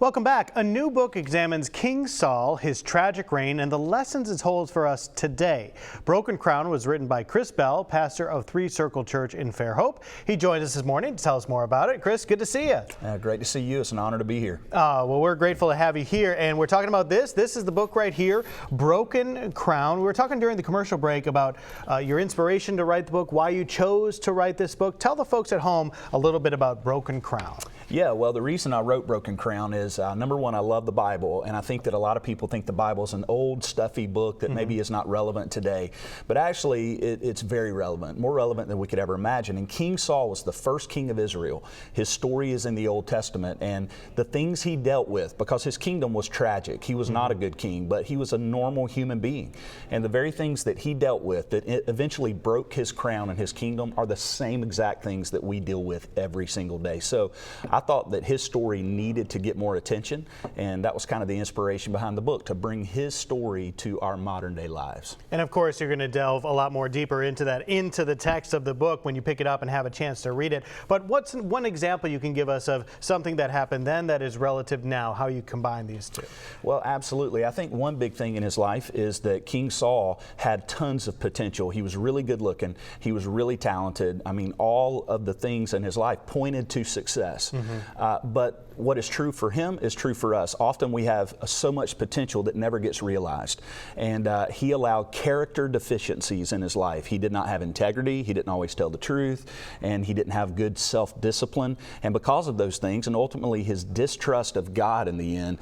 Welcome back. A new book examines King Saul, his tragic reign, and the lessons it holds for us today. Broken Crown was written by Chris Bell, pastor of SCIRCLE Church in FAIRHOPE. He joined us this morning to tell us more about it. Chris, good to see you. Great to see you. It's an honor to be here. Well, we're grateful to have you here, and we're talking about this. This is the book right here, Broken Crown. We were talking during the commercial break about your inspiration to write the book, why you chose to write this book. Tell the folks at home a little bit about Broken Crown. Yeah, well, the reason I wrote Broken Crown is, number one, I love the Bible, and I think that a lot of people think the Bible is an old, stuffy book that maybe is not relevant today. But actually, it's very relevant, more relevant than we could ever imagine. And King Saul was the first king of Israel. His story is in the Old Testament, and the things he dealt with, because his kingdom was tragic. He was not a good king, but he was a normal human being. And the very things that he dealt with that eventually broke his crown and his kingdom are the same exact things that we deal with every single day. So I thought that his story needed to get more attention, and that was kind of the inspiration behind the book, to bring his story to our modern day lives. And of course, you're going to delve a lot more deeper into that, into the text of the book when you pick it up and have a chance to read it. But what's one example you can give us of something that happened then that is relative now, how you combine these two? Well, absolutely. I think one big thing in his life is that King Saul had tons of potential. He was really good looking. He was really talented. I mean, all of the things in his life pointed to success. But what is true for him is true for us. Often we have so much potential that never gets realized. And he allowed character deficiencies in his life. He did not have integrity. He didn't always tell the truth. And he didn't have good self-discipline. And because of those things, and ultimately his distrust of God in the end,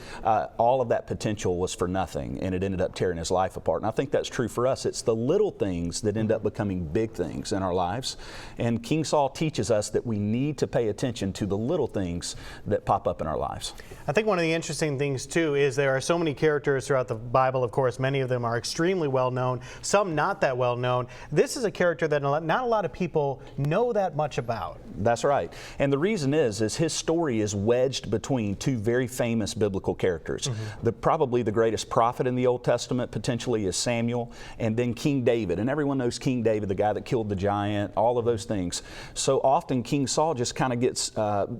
all of that potential was for nothing. And it ended up tearing his life apart. And I think that's true for us. It's the little things that end up becoming big things in our lives. And King Saul teaches us that we need to pay attention to the little things that pop up in our lives. I think one of the interesting things too is there are so many characters throughout the Bible. Of course, many of them are extremely well known, some not that well known. This is a character that not a lot of people know that much about. That's right. And the reason is his story is wedged between two very famous biblical characters. Probably the greatest prophet in the Old Testament potentially is Samuel, and then King David. And everyone knows King David, the guy that killed the giant, all of those things. So often King Saul just kind of gets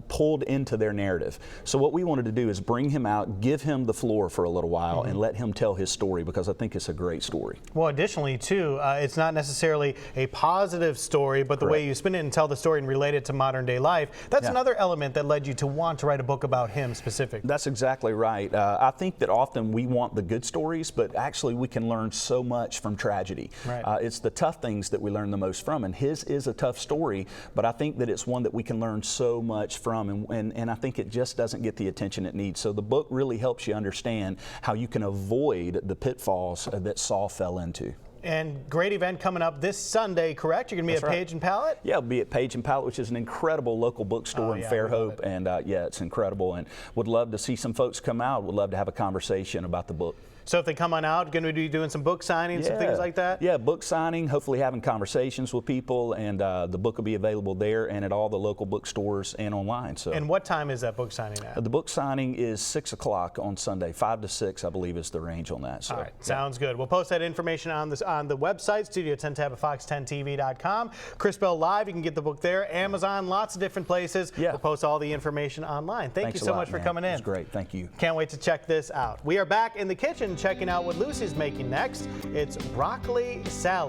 pulled into their narrative. So what we wanted to do is bring him out, give him the floor for a little while, and let him tell his story, because I think it's a great story. Well, additionally too, it's not necessarily a positive story, but the way you spin it and tell the story and relate it to modern day life, that's another element that led you to want to write a book about him specifically. That's exactly right. I think that often we want the good stories, but actually we can learn so much from tragedy. It's the tough things that we learn the most from, and his is a tough story, but I think that it's one that we can learn so much from, and I think it just doesn't get the attention it needs. So the book really helps you understand how you can avoid the pitfalls that Saul fell into. And great event coming up this Sunday, correct? You're going to be at Page and Palette? Yeah, I'll be at Page and Palette, which is an incredible local bookstore in FAIRHOPE. And yeah, it's incredible. And would love to see some folks come out. Would love to have a conversation about the book. So if they come on out, going to be doing some book signings and things like that? Yeah, book signing, hopefully having conversations with people, and the book will be available there and at all the local bookstores and online. So. And what time is that book signing at? The book signing is 6 o'clock on Sunday. 5 to 6, I believe, is the range on that. So, all right, sounds good. We'll post that information on the website, Studio 10 tab at fox10tv.com. Chris Bell Live, you can get the book there. Amazon, lots of different places. We'll post all the information online. Thanks you so much for coming in. It was great. Thank you. Can't wait to check this out. We are back in the kitchen checking out what Lucy's making next. It's broccoli salad.